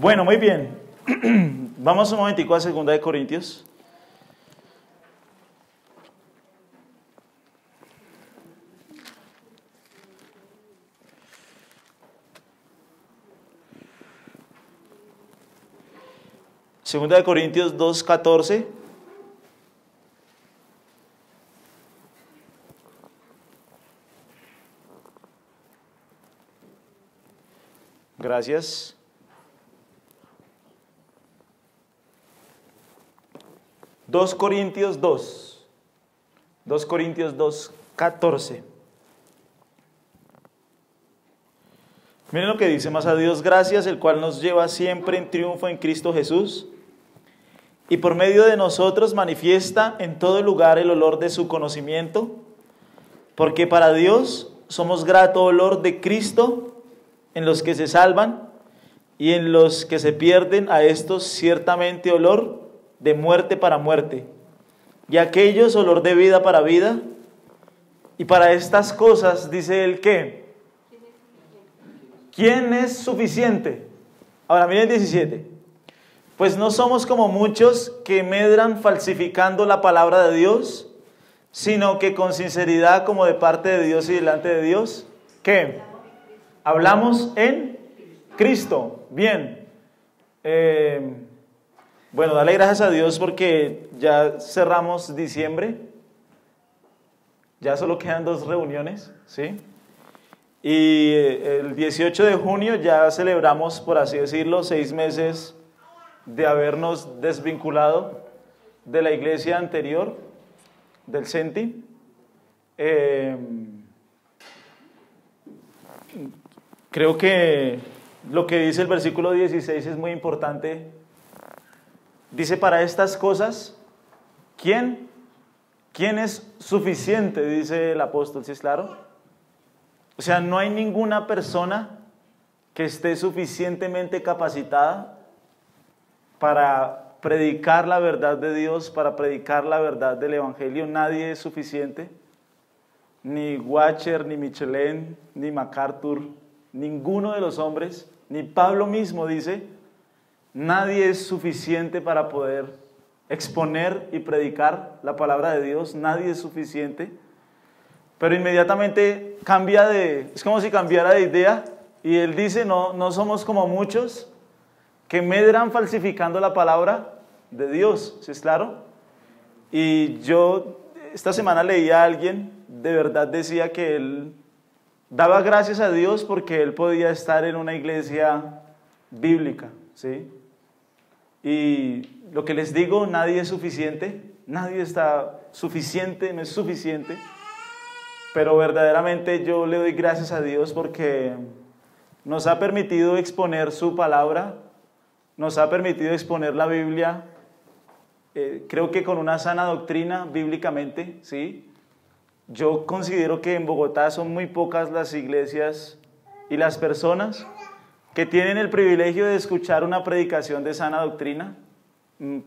Bueno, muy bien. Vamos un momentico a 2 Corintios. Segunda de Corintios 2:14. Gracias. 2 Corintios 2:14. Miren lo que dice: mas a Dios gracias, el cual nos lleva siempre en triunfo en Cristo Jesús, y por medio de nosotros manifiesta en todo lugar el olor de su conocimiento, porque para Dios somos grato olor de Cristo en los que se salvan y en los que se pierden, a estos ciertamente olor de muerte para muerte, y a aquellos olor de vida para vida. Y para estas cosas dice él que ¿quién es suficiente? Ahora miren 17. Pues no somos como muchos que medran falsificando la palabra de Dios, sino que con sinceridad, como de parte de Dios y delante de Dios, ¿qué? Hablamos en Cristo. Bien. Bueno, dale gracias a Dios porque ya cerramos diciembre. Ya solo quedan 2 reuniones, ¿sí? Y el 18 de junio ya celebramos, por así decirlo, 6 meses de habernos desvinculado de la iglesia anterior, del CENTI. Creo que lo que dice el versículo 16 es muy importante. Dice: para estas cosas, ¿quién es suficiente? Dice el apóstol, ¿sí es claro? O sea, no hay ninguna persona que esté suficientemente capacitada para predicar la verdad de Dios, para predicar la verdad del Evangelio. Nadie es suficiente. Ni Watcher, ni Michelin, ni MacArthur, ninguno de los hombres, ni Pablo mismo dice, nadie es suficiente para poder exponer y predicar la palabra de Dios. Nadie es suficiente. Pero inmediatamente es como si cambiara de idea, y él dice: no somos como muchos que medran falsificando la palabra de Dios, ¿sí es claro? Y yo esta semana leí a alguien, de verdad decía que él daba gracias a Dios porque él podía estar en una iglesia bíblica, ¿sí? Y lo que les digo, nadie es suficiente, nadie está suficiente, no es suficiente, pero verdaderamente yo le doy gracias a Dios porque nos ha permitido exponer su palabra, nos ha permitido exponer la Biblia, creo que con una sana doctrina bíblicamente, ¿sí? Yo considero que en Bogotá son muy pocas las iglesias y las personas que tienen el privilegio de escuchar una predicación de sana doctrina.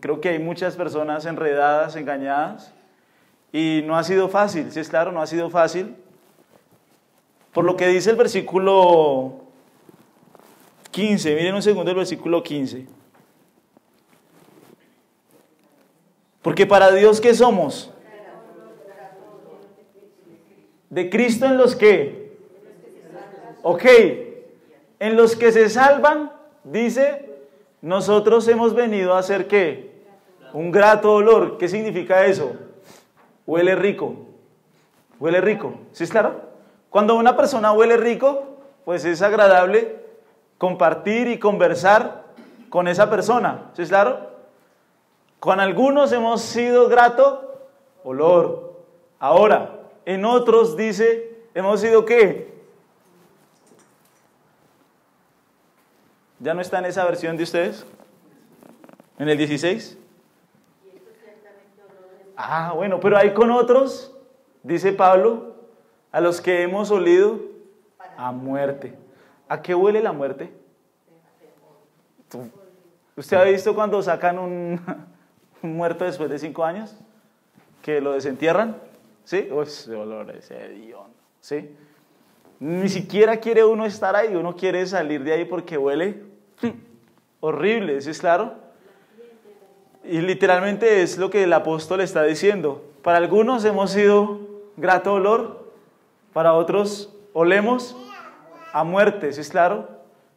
Creo que hay muchas personas enredadas, engañadas, y no ha sido fácil, ¿sí es claro? No ha sido fácil. Por lo que dice el versículo 15, miren un segundo el versículo 15. Porque para Dios, ¿qué somos? De Cristo en los que, ok, en los que se salvan, dice, nosotros hemos venido a hacer ¿qué? Un grato olor. ¿Qué significa eso? Huele rico. Huele rico, ¿sí es claro? Cuando una persona huele rico, pues es agradable compartir y conversar con esa persona, ¿sí es claro? Con algunos hemos sido grato olor. Ahora, en otros dice, hemos sido ¿qué? ¿Ya no está en esa versión de ustedes? ¿En el 16? Ah, bueno, pero hay con otros, dice Pablo, a los que hemos olido a muerte. ¿A qué huele la muerte? ¿Usted ha visto cuando sacan un muerto después de 5 años? Que lo desentierran, ¿sí? Uy, ese olor es hediondo, ¿sí? Ni siquiera quiere uno estar ahí, uno quiere salir de ahí porque huele horrible, ¿sí es claro? Y literalmente es lo que el apóstol está diciendo. Para algunos hemos sido grato olor, para otros olemos a muerte, ¿sí es claro?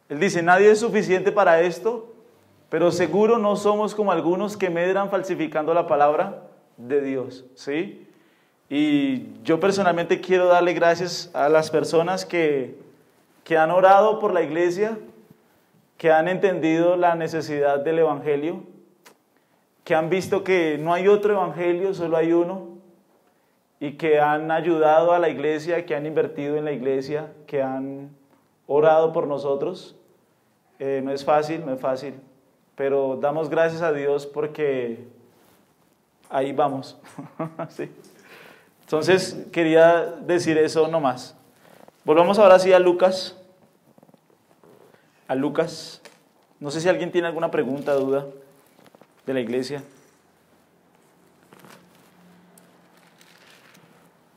Él dice, nadie es suficiente para esto, pero seguro no somos como algunos que medran falsificando la palabra de Dios, ¿sí? Y yo personalmente quiero darle gracias a las personas que han orado por la iglesia, que han entendido la necesidad del evangelio, que han visto que no hay otro evangelio, solo hay uno, y que han ayudado a la iglesia, que han invertido en la iglesia, que han orado por nosotros. No es fácil, pero damos gracias a Dios porque ahí vamos. ¿Sí? Entonces quería decir eso nomás. Volvamos ahora sí a Lucas. A Lucas. No sé si alguien tiene alguna pregunta, duda de la iglesia.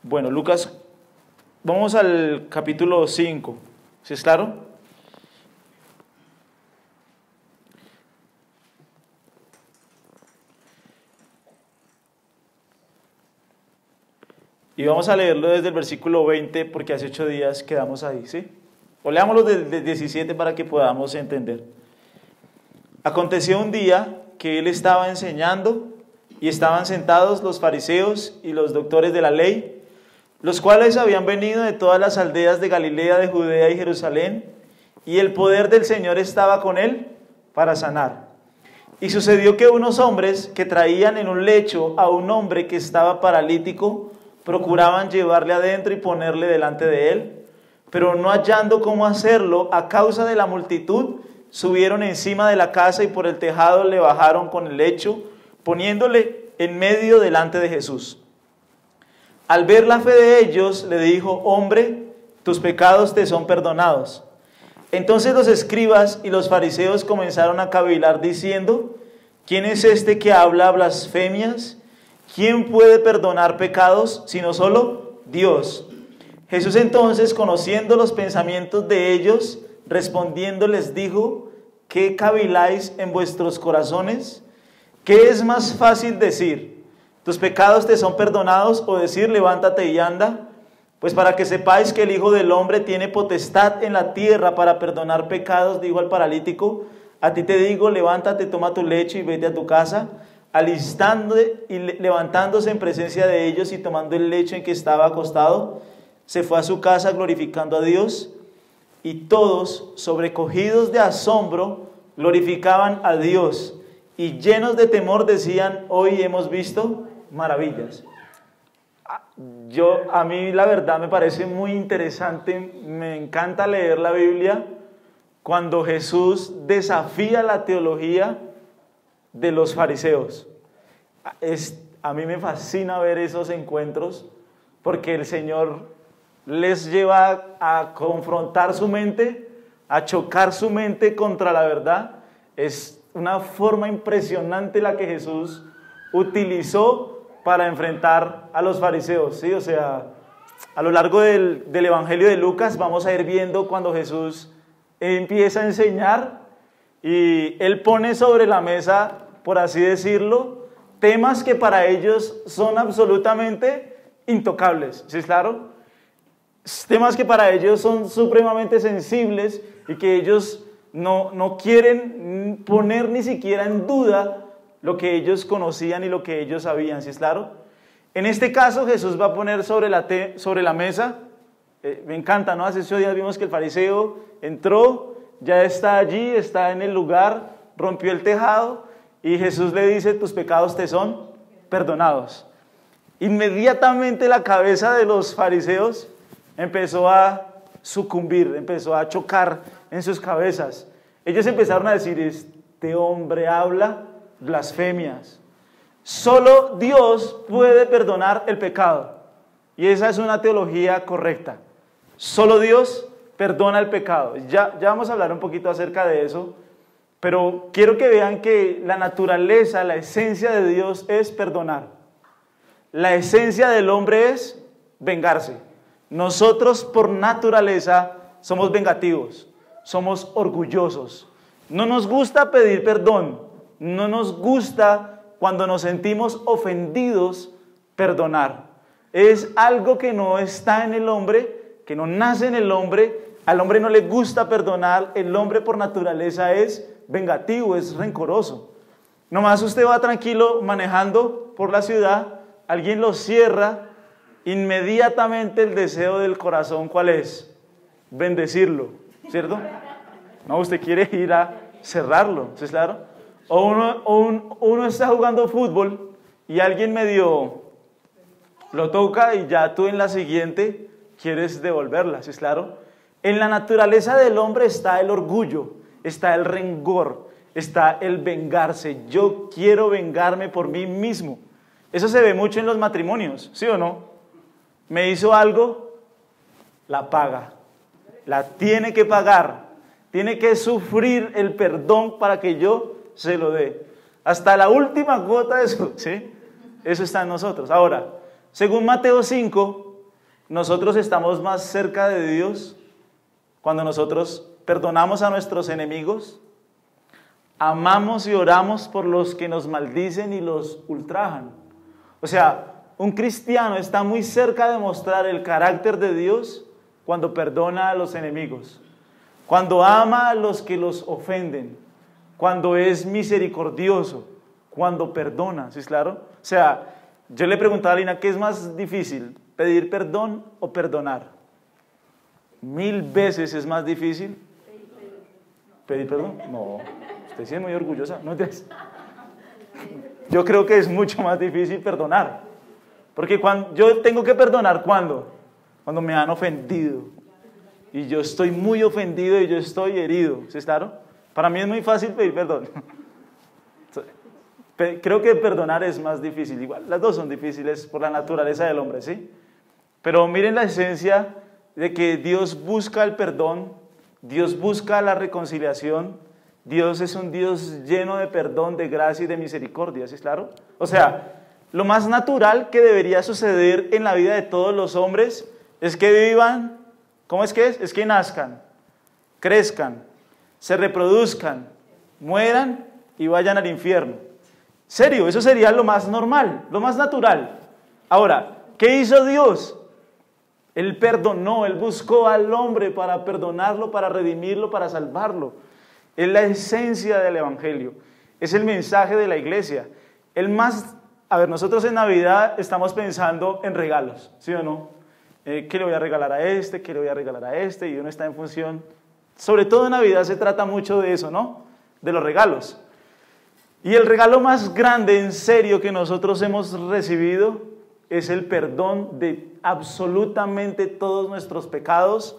Bueno, Lucas, vamos al capítulo 5. ¿Sí es claro? Y vamos a leerlo desde el versículo 20 porque hace 8 días quedamos ahí, ¿sí? O leámoslo del 17 para que podamos entender. Aconteció un día que él estaba enseñando y estaban sentados los fariseos y los doctores de la ley, los cuales habían venido de todas las aldeas de Galilea, de Judea y Jerusalén, y el poder del Señor estaba con él para sanar. Y sucedió que unos hombres que traían en un lecho a un hombre que estaba paralítico, procuraban llevarle adentro y ponerle delante de él, pero no hallando cómo hacerlo a causa de la multitud, subieron encima de la casa y por el tejado le bajaron con el lecho, poniéndole en medio delante de Jesús. Al ver la fe de ellos, le dijo, hombre, tus pecados te son perdonados. Entonces los escribas y los fariseos comenzaron a cavilar diciendo, ¿quién es este que habla blasfemias? ¿Quién puede perdonar pecados sino solo Dios? Jesús entonces, conociendo los pensamientos de ellos, respondiendo les dijo, ¿qué caviláis en vuestros corazones? ¿Qué es más fácil decir, tus pecados te son perdonados, o decir, levántate y anda? Pues para que sepáis que el Hijo del Hombre tiene potestad en la tierra para perdonar pecados, dijo al paralítico, a ti te digo, levántate, toma tu lecho y vete a tu casa. Al instante y levantándose en presencia de ellos y tomando el lecho en que estaba acostado, se fue a su casa glorificando a Dios, y todos, sobrecogidos de asombro, glorificaban a Dios, y llenos de temor decían, hoy hemos visto maravillas. A mí la verdad me parece muy interesante, me encanta leer la Biblia cuando Jesús desafía la teología de los fariseos. A mí me fascina ver esos encuentros porque el Señor les lleva a confrontar su mente, a chocar su mente contra la verdad. Es una forma impresionante la que Jesús utilizó para enfrentar a los fariseos, ¿sí? O sea, a lo largo del Evangelio de Lucas vamos a ir viendo cuando Jesús empieza a enseñar y Él pone sobre la mesa, por así decirlo, temas que para ellos son absolutamente intocables, ¿sí es claro? Temas que para ellos son supremamente sensibles y que ellos no quieren poner ni siquiera en duda lo que ellos conocían y lo que ellos sabían, ¿sí es claro? En este caso Jesús va a poner sobre la mesa, me encanta, ¿no? Hace 8 días vimos que el fariseo entró, ya está allí, está en el lugar, rompió el tejado y Jesús le dice, tus pecados te son perdonados. Inmediatamente la cabeza de los fariseos empezó a sucumbir, empezó a chocar en sus cabezas. Ellos empezaron a decir, este hombre habla blasfemias. Solo Dios puede perdonar el pecado. Y esa es una teología correcta. Solo Dios perdona el pecado. Ya vamos a hablar un poquito acerca de eso, pero quiero que vean que la naturaleza, la esencia de Dios es perdonar. La esencia del hombre es vengarse. Nosotros por naturaleza somos vengativos, somos orgullosos. No nos gusta pedir perdón. No nos gusta cuando nos sentimos ofendidos perdonar. Es algo que no está en el hombre, que no nace en el hombre. Al hombre no le gusta perdonar. El hombre por naturaleza es vengativo, es rencoroso. Nomás usted va tranquilo manejando por la ciudad, alguien lo cierra, inmediatamente el deseo del corazón, ¿cuál es? Bendecirlo, ¿cierto? No, usted quiere ir a cerrarlo, ¿sí es claro? O uno está jugando fútbol y alguien medio lo toca y ya tú en la siguiente quieres devolverla, ¿sí es claro? En la naturaleza del hombre está el orgullo, está el rencor, está el vengarse. Yo quiero vengarme por mí mismo. Eso se ve mucho en los matrimonios, ¿sí o no? Me hizo algo, la paga. La tiene que pagar. Tiene que sufrir el perdón para que yo se lo dé. Hasta la última gota de eso, ¿sí? Eso está en nosotros. Ahora, según Mateo 5, nosotros estamos más cerca de Dios cuando nosotros perdonamos a nuestros enemigos, amamos y oramos por los que nos maldicen y los ultrajan. O sea, un cristiano está muy cerca de mostrar el carácter de Dios cuando perdona a los enemigos, cuando ama a los que los ofenden, cuando es misericordioso, cuando perdona, ¿sí es claro? O sea, yo le preguntaba a Lina, ¿qué es más difícil, pedir perdón o perdonar? 1000 veces es más difícil pedir perdón. No, usted sí es muy orgullosa. No, yo creo que es mucho más difícil perdonar. Porque yo tengo que perdonar cuando me han ofendido. Y yo estoy muy ofendido y yo estoy herido. ¿Sí es claro? Para mí es muy fácil pedir perdón. Creo que perdonar es más difícil. Igual, las dos son difíciles por la naturaleza del hombre, ¿sí? Pero miren la esencia de que Dios busca el perdón, Dios busca la reconciliación, Dios es un Dios lleno de perdón, de gracia y de misericordia, ¿sí es claro? O sea, lo más natural que debería suceder en la vida de todos los hombres es que vivan, ¿cómo es que es? Es que nazcan, crezcan, se reproduzcan, mueran y vayan al infierno. Serio, eso sería lo más normal, lo más natural. Ahora, ¿qué hizo Dios? Él perdonó, Él buscó al hombre para perdonarlo, para redimirlo, para salvarlo. Es la esencia del Evangelio, es el mensaje de la iglesia. Nosotros en Navidad estamos pensando en regalos, ¿sí o no? ¿Qué le voy a regalar a este? ¿Qué le voy a regalar a este? Y uno está en función, sobre todo en Navidad se trata mucho de eso, ¿no? De los regalos. Y el regalo más grande, en serio, que nosotros hemos recibido es el perdón de absolutamente todos nuestros pecados,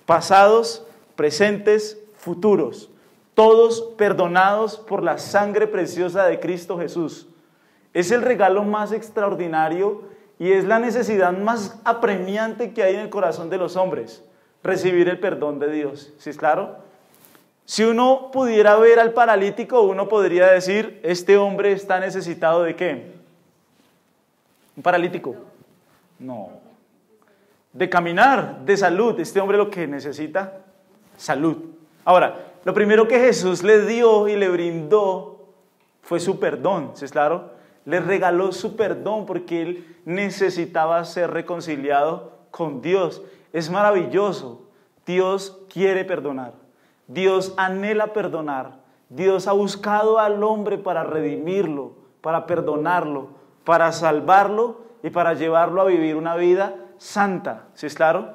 pasados, presentes, futuros. Todos perdonados por la sangre preciosa de Cristo Jesús. Es el regalo más extraordinario y es la necesidad más apremiante que hay en el corazón de los hombres, recibir el perdón de Dios. ¿Sí es claro? Si uno pudiera ver al paralítico, uno podría decir, este hombre está necesitado ¿de qué? ¿Un paralítico? No. De caminar, de salud. Este hombre lo que necesita, salud. Ahora, lo primero que Jesús le dio y le brindó fue su perdón, ¿sí es claro? Le regaló su perdón porque él necesitaba ser reconciliado con Dios. Es maravilloso. Dios quiere perdonar. Dios anhela perdonar. Dios ha buscado al hombre para redimirlo, para perdonarlo, para salvarlo y para llevarlo a vivir una vida santa, ¿sí es claro?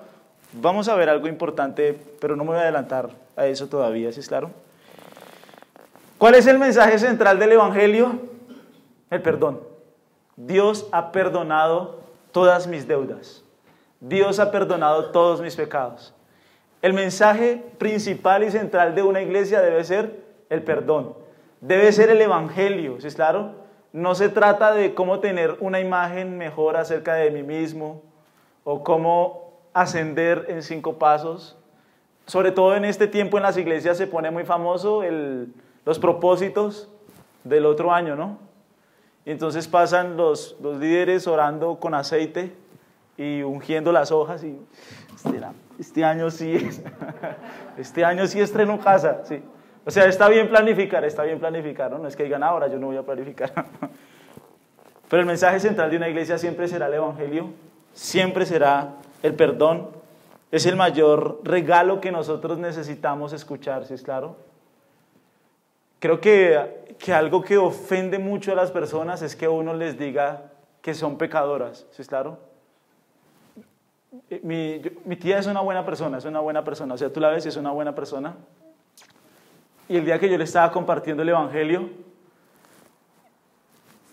Vamos a ver algo importante, pero no me voy a adelantar a eso todavía, ¿sí es claro? ¿Cuál es el mensaje central del Evangelio? El perdón. Dios ha perdonado todas mis deudas. Dios ha perdonado todos mis pecados. El mensaje principal y central de una iglesia debe ser el perdón. Debe ser el Evangelio, ¿sí es claro? No se trata de cómo tener una imagen mejor acerca de mí mismo o cómo ascender en 5 pasos. Sobre todo en este tiempo en las iglesias se pone muy famoso los propósitos del otro año, ¿no? Y entonces pasan los líderes orando con aceite y ungiendo las hojas y este año sí estreno casa, sí. O sea, está bien planificar, ¿no? No es que digan, ahora yo no voy a planificar. Pero el mensaje central de una iglesia siempre será el evangelio, siempre será el perdón. Es el mayor regalo que nosotros necesitamos escuchar, ¿sí es claro? Creo que algo que ofende mucho a las personas es que uno les diga que son pecadoras, ¿sí es claro? Mi tía es una buena persona, o sea, tú la ves y es una buena persona. Y el día que yo le estaba compartiendo el evangelio,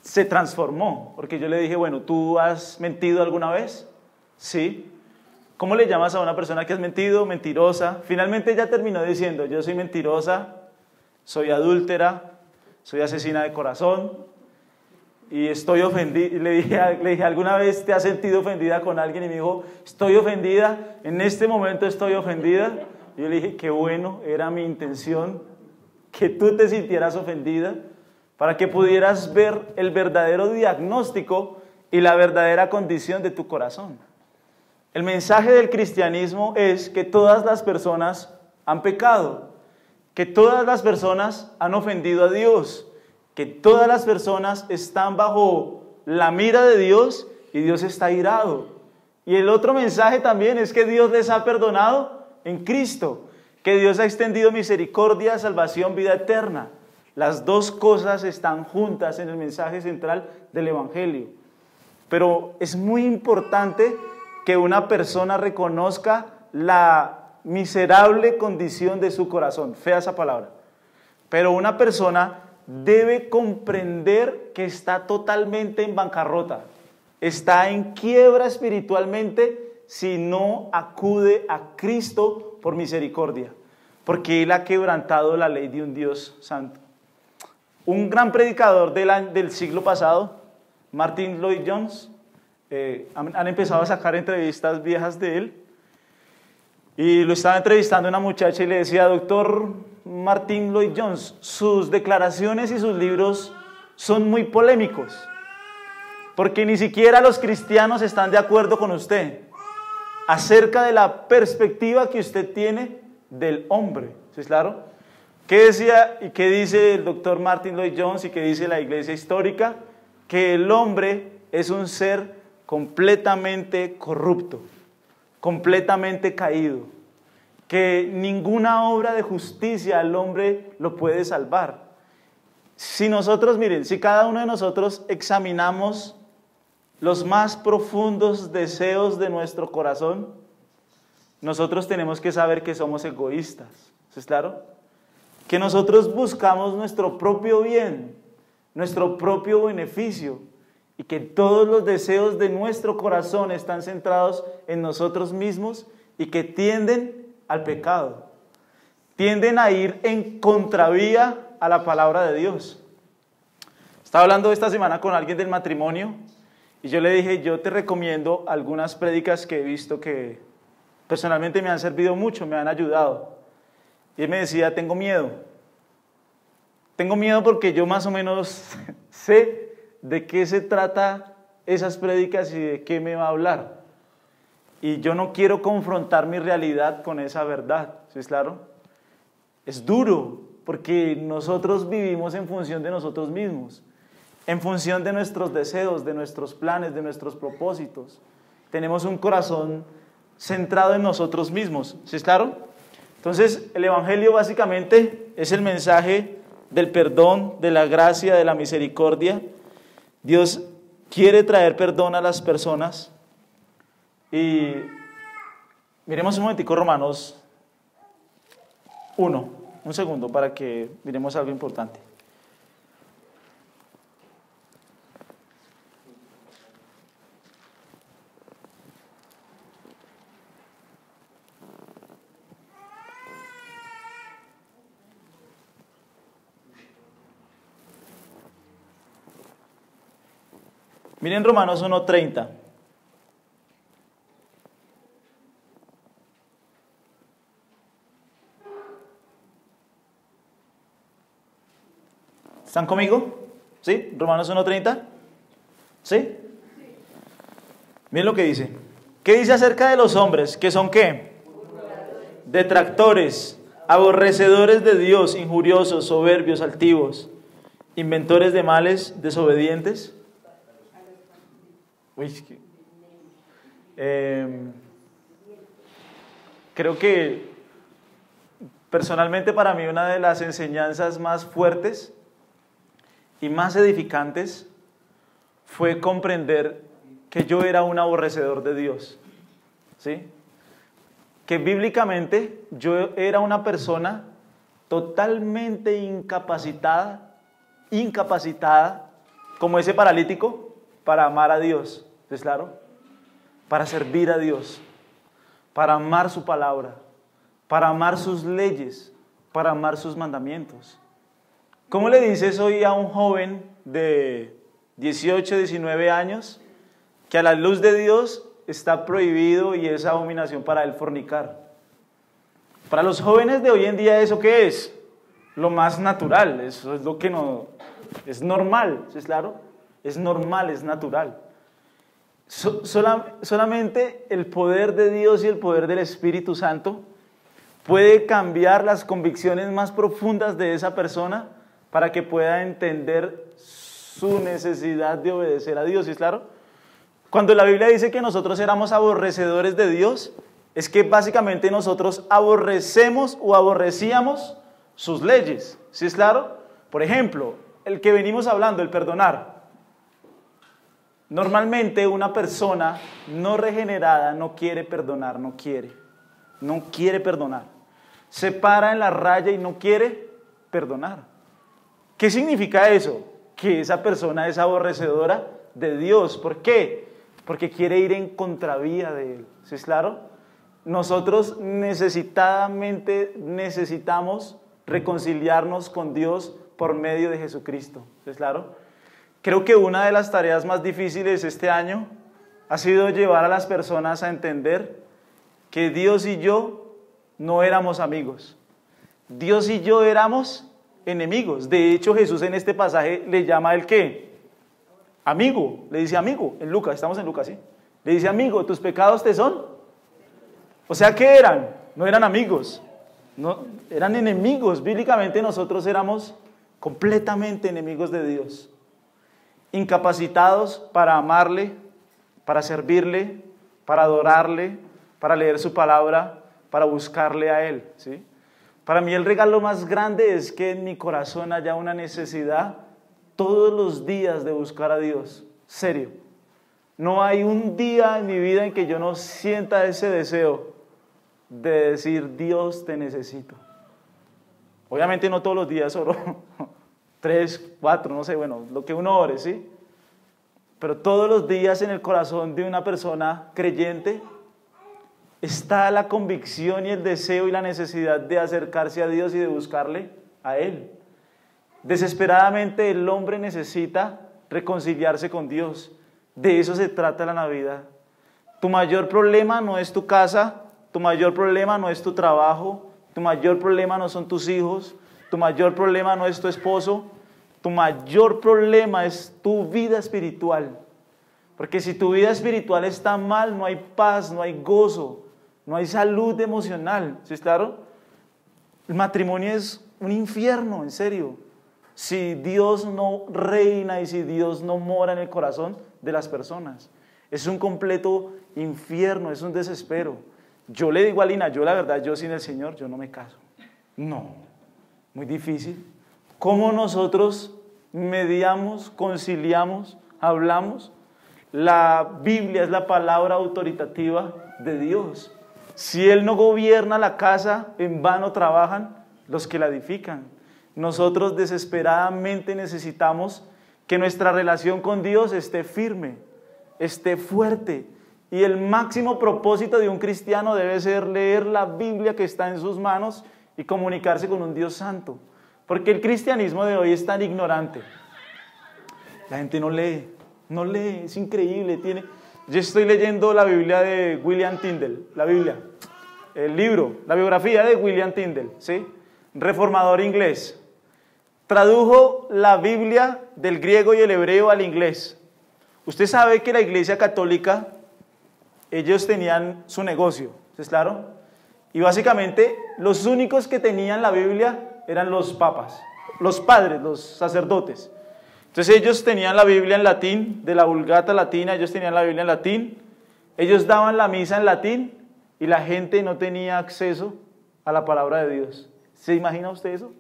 se transformó, porque yo le dije, bueno, ¿tú has mentido alguna vez? Sí. ¿Cómo le llamas a una persona que has mentido? Mentirosa. Finalmente ella terminó diciendo, yo soy mentirosa, soy adúltera, soy asesina de corazón y estoy ofendida. Le dije, ¿alguna vez te has sentido ofendida con alguien? Y me dijo, estoy ofendida, en este momento estoy ofendida. Y yo le dije, qué bueno, era mi intención que tú te sintieras ofendida para que pudieras ver el verdadero diagnóstico y la verdadera condición de tu corazón. El mensaje del cristianismo es que todas las personas han pecado, que todas las personas han ofendido a Dios, que todas las personas están bajo la mira de Dios y Dios está irado. Y el otro mensaje también es que Dios les ha perdonado en Cristo, que Dios ha extendido misericordia, salvación, vida eterna. Las dos cosas están juntas en el mensaje central del Evangelio. Pero es muy importante que una persona reconozca la miserable condición de su corazón. Fea esa palabra. Pero una persona debe comprender que está totalmente en bancarrota, está en quiebra espiritualmente si no acude a Cristo por misericordia, porque Él ha quebrantado la ley de un Dios santo. Un gran predicador del siglo pasado, Martin Lloyd-Jones, han empezado a sacar entrevistas viejas de él, y lo estaba entrevistando una muchacha y le decía, doctor Martin Lloyd-Jones, sus declaraciones y sus libros son muy polémicos, porque ni siquiera los cristianos están de acuerdo con usted acerca de la perspectiva que usted tiene del hombre. ¿Sí es claro? ¿Qué decía y qué dice el doctor Martin Lloyd-Jones y qué dice la iglesia histórica? Que el hombre es un ser completamente corrupto, completamente caído, que ninguna obra de justicia al hombre lo puede salvar. Si nosotros, miren, si cada uno de nosotros examinamos los más profundos deseos de nuestro corazón, nosotros tenemos que saber que somos egoístas. ¿Sí es claro? Que nosotros buscamos nuestro propio bien, nuestro propio beneficio, y que todos los deseos de nuestro corazón están centrados en nosotros mismos y que tienden al pecado, tienden a ir en contravía a la palabra de Dios. Estaba hablando esta semana con alguien del matrimonio y yo le dije, yo te recomiendo algunas prédicas que he visto que personalmente me han servido mucho, me han ayudado. Y él me decía, tengo miedo porque yo más o menos sé de qué se trata esas prédicas y de qué me va a hablar. Y yo no quiero confrontar mi realidad con esa verdad. ¿Sí es claro? Es duro, porque nosotros vivimos en función de nosotros mismos, en función de nuestros deseos, de nuestros planes, de nuestros propósitos. Tenemos un corazón centrado en nosotros mismos. ¿Sí es claro? Entonces, el Evangelio básicamente es el mensaje del perdón, de la gracia, de la misericordia. Dios quiere traer perdón a las personas. Y miremos un momentico Romanos 1, un segundo para que miremos algo importante. Miren Romanos 1:30. ¿Están conmigo? ¿Sí? Romanos 1:30. ¿Sí? Miren lo que dice. ¿Qué dice acerca de los hombres? ¿Que son qué? Detractores, aborrecedores de Dios, injuriosos, soberbios, altivos, inventores de males, desobedientes. Creo que personalmente para mí una de las enseñanzas más fuertes y más edificantes fue comprender que yo era un aborrecedor de Dios, ¿sí? Que bíblicamente yo era una persona totalmente incapacitada, como ese paralítico, para amar a Dios, ¿es claro? Para servir a Dios, para amar su palabra, para amar sus leyes, para amar sus mandamientos. ¿Cómo le dices hoy a un joven de 18, 19 años que a la luz de Dios está prohibido y es abominación para él fornicar? Para los jóvenes de hoy en día, ¿eso qué es? Lo más natural, eso es lo que no es normal, ¿sí es claro? Es normal, es natural. Solamente el poder de Dios y el poder del Espíritu Santo puede cambiar las convicciones más profundas de esa persona para que pueda entender su necesidad de obedecer a Dios, ¿sí es claro? Cuando la Biblia dice que nosotros éramos aborrecedores de Dios, es que básicamente nosotros aborrecemos o aborrecíamos sus leyes, ¿sí es claro? Por ejemplo, el que venimos hablando, el perdonar. Normalmente una persona no regenerada no quiere perdonar, no quiere perdonar. Se para en la raya y no quiere perdonar. ¿Qué significa eso? Que esa persona es aborrecedora de Dios. ¿Por qué? Porque quiere ir en contravía de Él, ¿sí es claro? Nosotros necesitamos reconciliarnos con Dios por medio de Jesucristo, ¿sí es claro? Creo que una de las tareas más difíciles este año ha sido llevar a las personas a entender que Dios y yo no éramos amigos. Dios y yo éramos enemigos. De hecho, Jesús en este pasaje le llama a él ¿qué? Amigo. Le dice amigo. En Lucas, estamos en Lucas, ¿sí? Le dice amigo, ¿tus pecados te son? O sea, ¿qué eran? No eran amigos. No, eran enemigos. Bíblicamente nosotros éramos completamente enemigos de Dios. Incapacitados para amarle, para servirle, para adorarle, para leer su palabra, para buscarle a Él, ¿sí? Para mí el regalo más grande es que en mi corazón haya una necesidad todos los días de buscar a Dios, serio. No hay un día en mi vida en que yo no sienta ese deseo de decir, Dios, te necesito. Obviamente no todos los días oro 3, 4, no sé, bueno, lo que uno ore, ¿sí? Pero todos los días en el corazón de una persona creyente está la convicción y el deseo y la necesidad de acercarse a Dios y de buscarle a Él. Desesperadamente el hombre necesita reconciliarse con Dios. De eso se trata la Navidad. Tu mayor problema no es tu casa, tu mayor problema no es tu trabajo, tu mayor problema no son tus hijos, tu mayor problema no es tu esposo, tu mayor problema es tu vida espiritual. Porque si tu vida espiritual está mal, no hay paz, no hay gozo, no hay salud emocional, ¿sí es claro? El matrimonio es un infierno, en serio. Si Dios no reina y si Dios no mora en el corazón de las personas. Es un completo infierno, es un desespero. Yo le digo a Lina, yo la verdad, yo sin el Señor, yo no me caso. No, muy difícil. ¿Cómo nosotros mediamos, conciliamos, hablamos? La Biblia es la palabra autoritativa de Dios. Si Él no gobierna la casa, en vano trabajan los que la edifican. Nosotros desesperadamente necesitamos que nuestra relación con Dios esté firme, esté fuerte. Y el máximo propósito de un cristiano debe ser leer la Biblia que está en sus manos y comunicarse con un Dios santo. Porque el cristianismo de hoy es tan ignorante. La gente no lee, es increíble. Yo estoy leyendo la Biblia de William Tyndale, el libro, la biografía de William Tyndale, ¿sí? Reformador inglés. Tradujo la Biblia del griego y el hebreo al inglés. Usted sabe que la Iglesia Católica, ellos tenían su negocio, ¿es claro? Y básicamente los únicos que tenían la Biblia eran los papas, los padres, los sacerdotes. Entonces ellos tenían la Biblia en latín, de la Vulgata latina, ellos tenían la Biblia en latín, ellos daban la misa en latín y la gente no tenía acceso a la palabra de Dios. ¿Se imagina usted eso?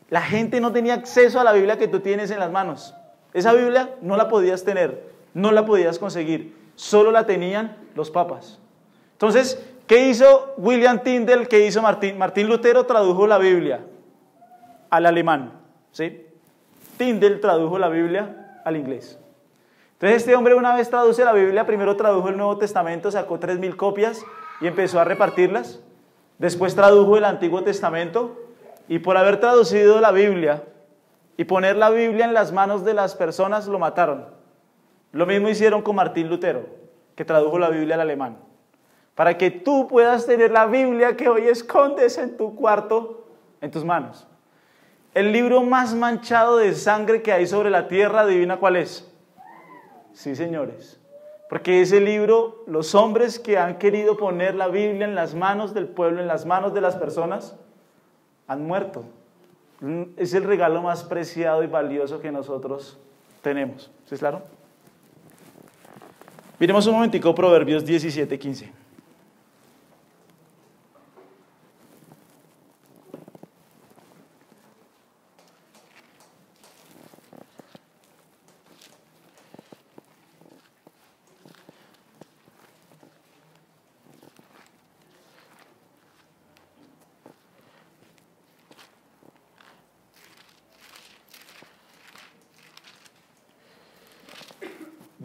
La gente no tenía acceso a la Biblia que tú tienes en las manos. Esa Biblia no la podías tener, no la podías conseguir, solo la tenían los papas. Entonces, ¿qué hizo William Tyndale? ¿Qué hizo Martín? Martín Lutero tradujo la Biblia al alemán, ¿sí? Tyndale tradujo la Biblia al inglés. Entonces este hombre una vez traduce la Biblia, primero tradujo el Nuevo Testamento, sacó 3000 copias y empezó a repartirlas. Después tradujo el Antiguo Testamento y por haber traducido la Biblia y poner la Biblia en las manos de las personas lo mataron. Lo mismo hicieron con Martín Lutero, que tradujo la Biblia al alemán. Para que tú puedas tener la Biblia que hoy escondes en tu cuarto, en tus manos. El libro más manchado de sangre que hay sobre la tierra, ¿adivina cuál es? Sí, señores. Porque ese libro, los hombres que han querido poner la Biblia en las manos del pueblo, en las manos de las personas, han muerto. Es el regalo más preciado y valioso que nosotros tenemos. ¿Sí es claro? Miremos un momentico Proverbios 17:15.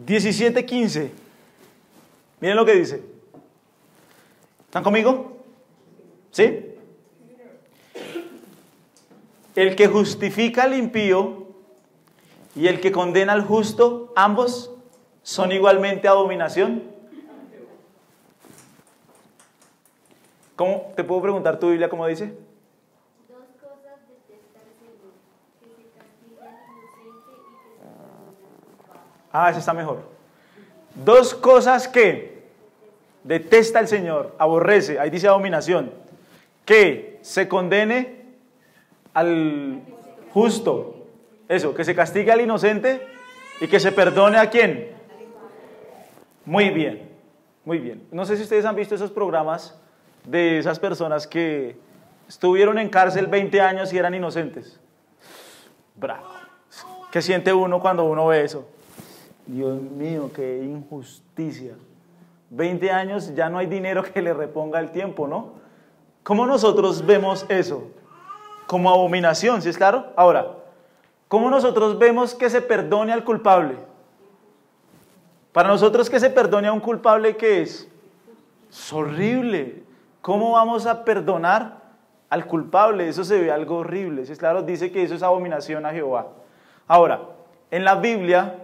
(17:15). Miren lo que dice. ¿Están conmigo? ¿Sí? El que justifica al impío y el que condena al justo, ambos son igualmente abominación. ¿Cómo? ¿Te puedo preguntar tu Biblia cómo dice? Dos cosas detesta el Señor, que se castiga al inocente y que se condena al culpable. Ese está mejor. Dos cosas que detesta el Señor, aborrece, ahí dice abominación, que se condene al justo, eso, que se castigue al inocente y que se perdone a quién. Muy bien, muy bien. No sé si ustedes han visto esos programas de esas personas que estuvieron en cárcel 20 años y eran inocentes. Bravo. ¿Qué siente uno cuando uno ve eso? Dios mío, qué injusticia. 20 años, ya no hay dinero que le reponga el tiempo, ¿no? ¿Cómo nosotros vemos eso? Como abominación, ¿sí es claro? Ahora, ¿cómo nosotros vemos que se perdone al culpable? Para nosotros que se perdone a un culpable, ¿qué es? Es horrible. ¿Cómo vamos a perdonar al culpable? Eso se ve algo horrible, ¿sí es claro? Dice que eso es abominación a Jehová. Ahora, en la Biblia,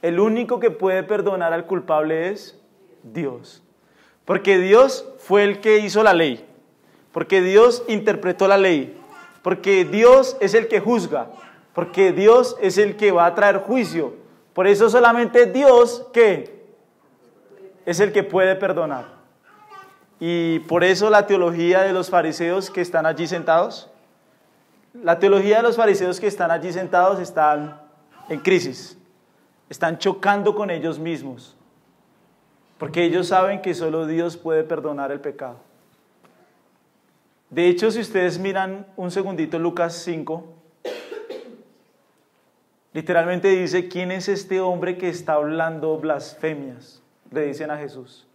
el único que puede perdonar al culpable es Dios. Porque Dios fue el que hizo la ley. Porque Dios interpretó la ley. Porque Dios es el que juzga. Porque Dios es el que va a traer juicio. Por eso solamente Dios, ¿qué? Es el que puede perdonar. Y por eso la teología de los fariseos que están allí sentados, están en crisis. Están chocando con ellos mismos. Porque ellos saben que solo Dios puede perdonar el pecado. De hecho, si ustedes miran un segundito Lucas 5, literalmente dice, ¿quién es este hombre que está hablando blasfemias? Le dicen a Jesús.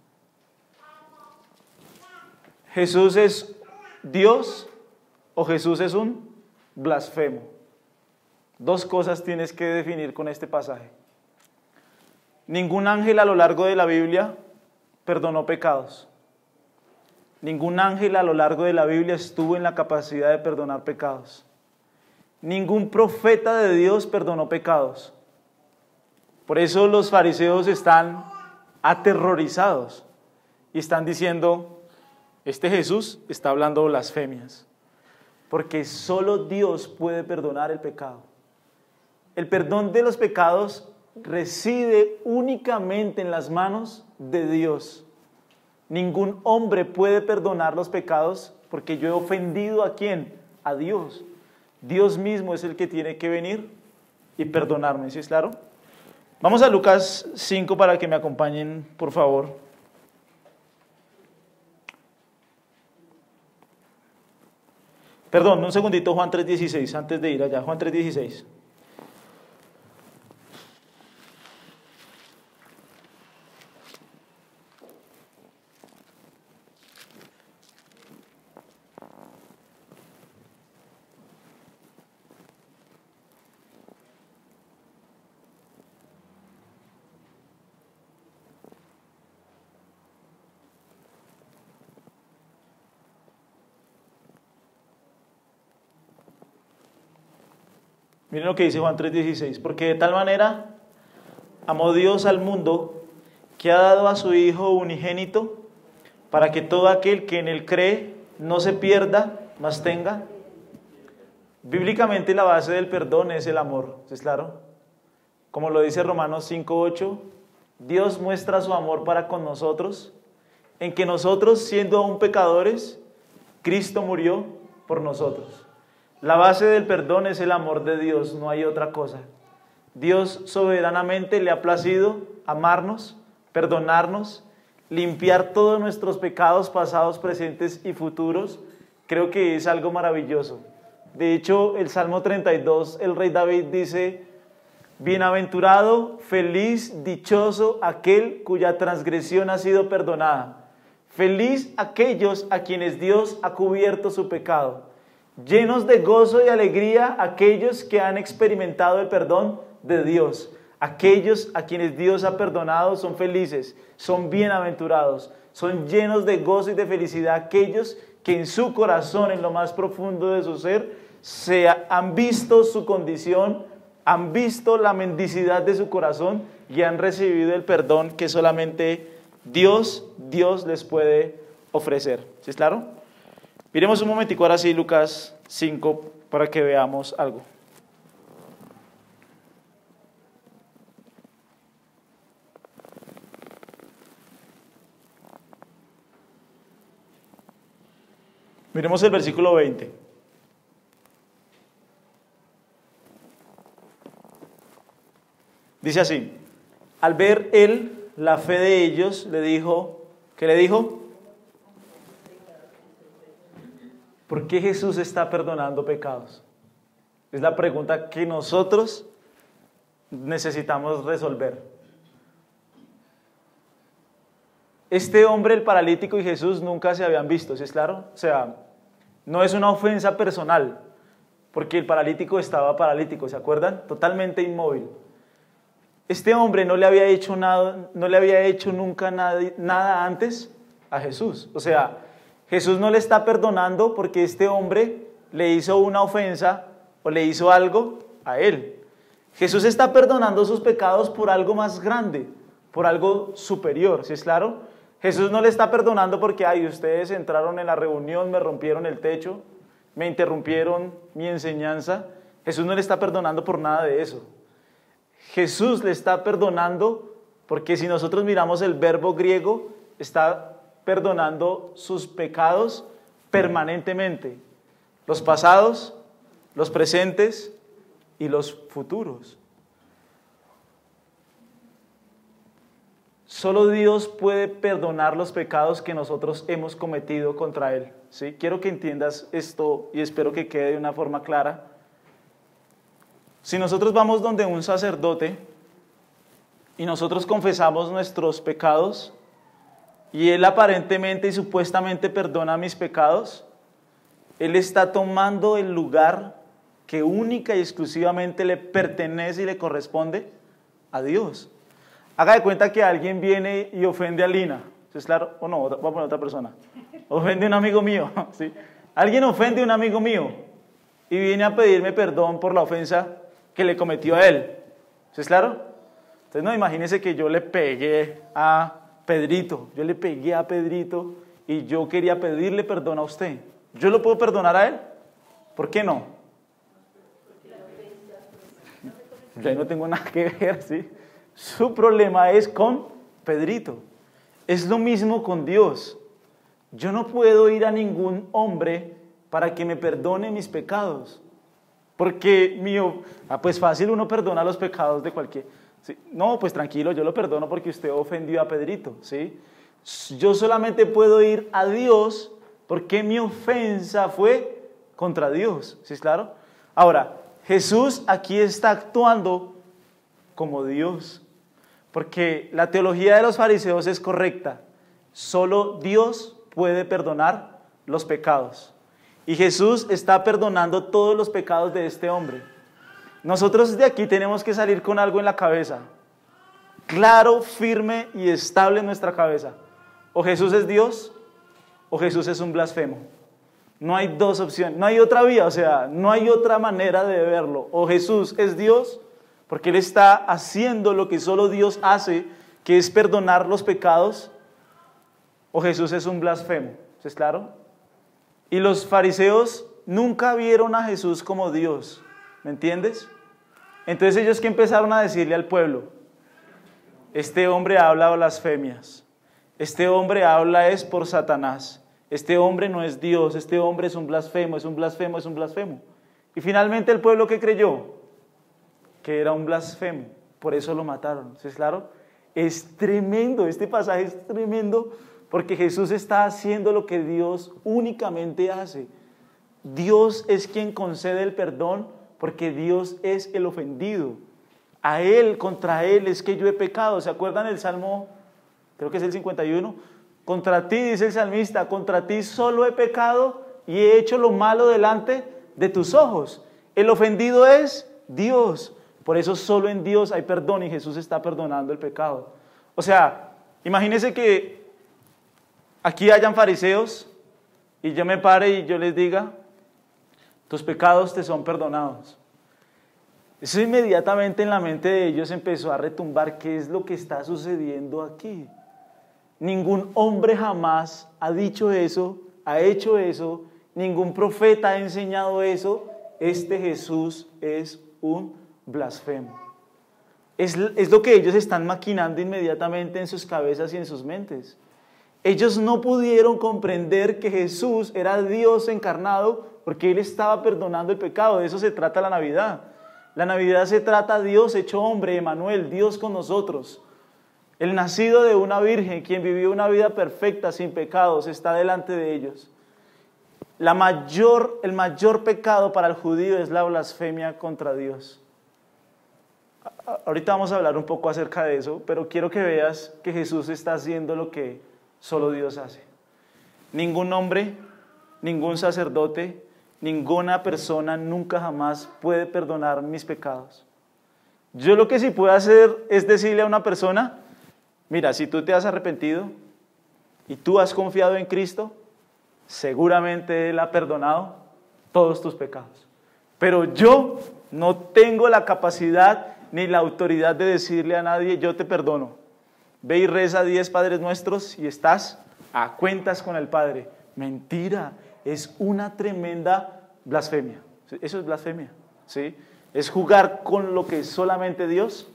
¿Jesús es Dios o Jesús es un blasfemo? Dos cosas tienes que definir con este pasaje. Ningún ángel a lo largo de la Biblia perdonó pecados. Ningún ángel a lo largo de la Biblia estuvo en la capacidad de perdonar pecados. Ningún profeta de Dios perdonó pecados. Por eso los fariseos están aterrorizados y están diciendo, este Jesús está hablando blasfemias. Porque solo Dios puede perdonar el pecado. El perdón de los pecados reside únicamente en las manos de Dios. Ningún hombre puede perdonar los pecados porque yo he ofendido ¿a quién? A Dios. Dios mismo es el que tiene que venir y perdonarme, ¿sí es claro? Vamos a Lucas 5 para que me acompañen, por favor. Perdón, un segundito, Juan 3:16, antes de ir allá, Juan 3:16. Miren lo que dice Juan 3:16, porque de tal manera amó Dios al mundo que ha dado a su Hijo unigénito para que todo aquel que en él cree no se pierda, mas tenga. Bíblicamente la base del perdón es el amor, ¿es claro? Como lo dice Romanos 5:8, Dios muestra su amor para con nosotros en que nosotros, siendo aún pecadores, Cristo murió por nosotros. La base del perdón es el amor de Dios, no hay otra cosa. Dios soberanamente le ha placido amarnos, perdonarnos, limpiar todos nuestros pecados pasados, presentes y futuros. Creo que es algo maravilloso. De hecho, el Salmo 32, el rey David dice: bienaventurado, feliz, dichoso aquel cuya transgresión ha sido perdonada. Feliz aquellos a quienes Dios ha cubierto su pecado. Llenos de gozo y alegría aquellos que han experimentado el perdón de Dios. Aquellos a quienes Dios ha perdonado son felices, son bienaventurados, son llenos de gozo y de felicidad aquellos que en su corazón, en lo más profundo de su ser, han visto su condición, han visto la mendicidad de su corazón y han recibido el perdón que solamente Dios les puede ofrecer. ¿Sí es claro? Miremos un momentico ahora sí Lucas 5 para que veamos algo. Miremos el versículo 20. Dice así: al ver él la fe de ellos, le dijo, ¿qué le dijo? ¿Por qué Jesús está perdonando pecados? Es la pregunta que nosotros necesitamos resolver. Este hombre, el paralítico, y Jesús nunca se habían visto, ¿sí es claro? O sea, no es una ofensa personal, porque el paralítico estaba paralítico, ¿se acuerdan? Totalmente inmóvil. Este hombre no le había hecho nada, no le había hecho nunca nada antes a Jesús. O sea, Jesús no le está perdonando porque este hombre le hizo una ofensa o le hizo algo a él. Jesús está perdonando sus pecados por algo más grande, por algo superior, ¿sí es claro? Jesús no le está perdonando porque, ay, ustedes entraron en la reunión, me rompieron el techo, me interrumpieron mi enseñanza. Jesús no le está perdonando por nada de eso. Jesús le está perdonando porque si nosotros miramos el verbo griego, está perdonando sus pecados permanentemente, los pasados, los presentes y los futuros. Solo Dios puede perdonar los pecados que nosotros hemos cometido contra Él, ¿sí? Quiero que entiendas esto y espero que quede de una forma clara. Si nosotros vamos donde un sacerdote y nosotros confesamos nuestros pecados, y Él aparentemente y supuestamente perdona mis pecados, Él está tomando el lugar que única y exclusivamente le pertenece y le corresponde a Dios. Haga de cuenta que alguien viene y ofende a Lina, ¿sí es claro? O no, voy a poner otra persona. Ofende a un amigo mío, ¿sí? Alguien ofende a un amigo mío y viene a pedirme perdón por la ofensa que le cometió a él, ¿sí es claro? Entonces no, imagínese que yo le pegué a Pedrito, yo le pegué a Pedrito y yo quería pedirle perdón a usted. ¿Yo lo puedo perdonar a él? ¿Por qué no? Yo ahí no tengo nada que ver, ¿sí? Su problema es con Pedrito. Es lo mismo con Dios. Yo no puedo ir a ningún hombre para que me perdone mis pecados. Porque pues fácil, uno perdona los pecados de cualquier... ¿sí? No, pues tranquilo, yo lo perdono porque usted ofendió a Pedrito, ¿sí? Yo solamente puedo ir a Dios porque mi ofensa fue contra Dios, ¿sí es claro? Ahora, Jesús aquí está actuando como Dios, porque la teología de los fariseos es correcta. Solo Dios puede perdonar los pecados. Y Jesús está perdonando todos los pecados de este hombre. Nosotros de aquí tenemos que salir con algo en la cabeza, claro, firme y estable en nuestra cabeza. O Jesús es Dios, o Jesús es un blasfemo. No hay dos opciones, no hay otra vía, o sea, no hay otra manera de verlo. O Jesús es Dios, porque Él está haciendo lo que solo Dios hace, que es perdonar los pecados, o Jesús es un blasfemo. ¿Es claro? Y los fariseos nunca vieron a Jesús como Dios, ¿me entiendes? Entonces ellos, ¿qué empezaron a decirle al pueblo? Este hombre habla blasfemias, este hombre habla es por Satanás, este hombre no es Dios, este hombre es un blasfemo, es un blasfemo, es un blasfemo. Y finalmente el pueblo, ¿qué creyó? Que era un blasfemo, por eso lo mataron. ¿Sí es claro? Es tremendo, este pasaje es tremendo, porque Jesús está haciendo lo que Dios únicamente hace. Dios es quien concede el perdón, porque Dios es el ofendido. A Él, contra Él es que yo he pecado. ¿Se acuerdan el Salmo? Creo que es el 51. Contra ti, dice el salmista, contra ti solo he pecado y he hecho lo malo delante de tus ojos. El ofendido es Dios. Por eso solo en Dios hay perdón y Jesús está perdonando el pecado. O sea, imagínense que aquí hayan fariseos y yo me pare y yo les diga, tus pecados te son perdonados. Eso inmediatamente en la mente de ellos empezó a retumbar. ¿Qué es lo que está sucediendo aquí? Ningún hombre jamás ha dicho eso, ha hecho eso, ningún profeta ha enseñado eso. Este Jesús es un blasfemo. Es lo que ellos están maquinando inmediatamente en sus cabezas y en sus mentes. Ellos no pudieron comprender que Jesús era Dios encarnado porque Él estaba perdonando el pecado. De eso se trata la Navidad. La Navidad se trata de Dios hecho hombre, Emmanuel, Dios con nosotros. El nacido de una virgen, quien vivió una vida perfecta, sin pecados, está delante de ellos. El mayor pecado para el judío es la blasfemia contra Dios. Ahorita vamos a hablar un poco acerca de eso, pero quiero que veas que Jesús está haciendo lo que solo Dios hace. Ningún hombre, ningún sacerdote, ninguna persona nunca jamás puede perdonar mis pecados. Yo lo que sí puedo hacer es decirle a una persona, mira, si tú te has arrepentido y tú has confiado en Cristo, seguramente Él ha perdonado todos tus pecados. Pero yo no tengo la capacidad ni la autoridad de decirle a nadie, yo te perdono. Ve y reza 10 Padres Nuestros y estás a cuentas con el Padre. Mentira, es una tremenda blasfemia. Eso es blasfemia, ¿sí? Es jugar con lo que solamente Dios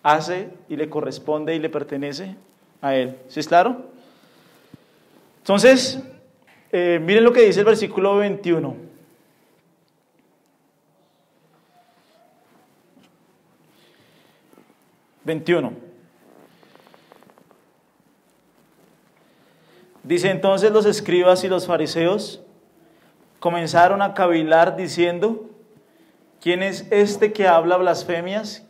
hace y le corresponde y le pertenece a Él. ¿Sí es claro? Entonces, miren lo que dice el versículo 21. Dice, entonces los escribas y los fariseos comenzaron a cavilar diciendo, ¿quién es este que habla blasfemias?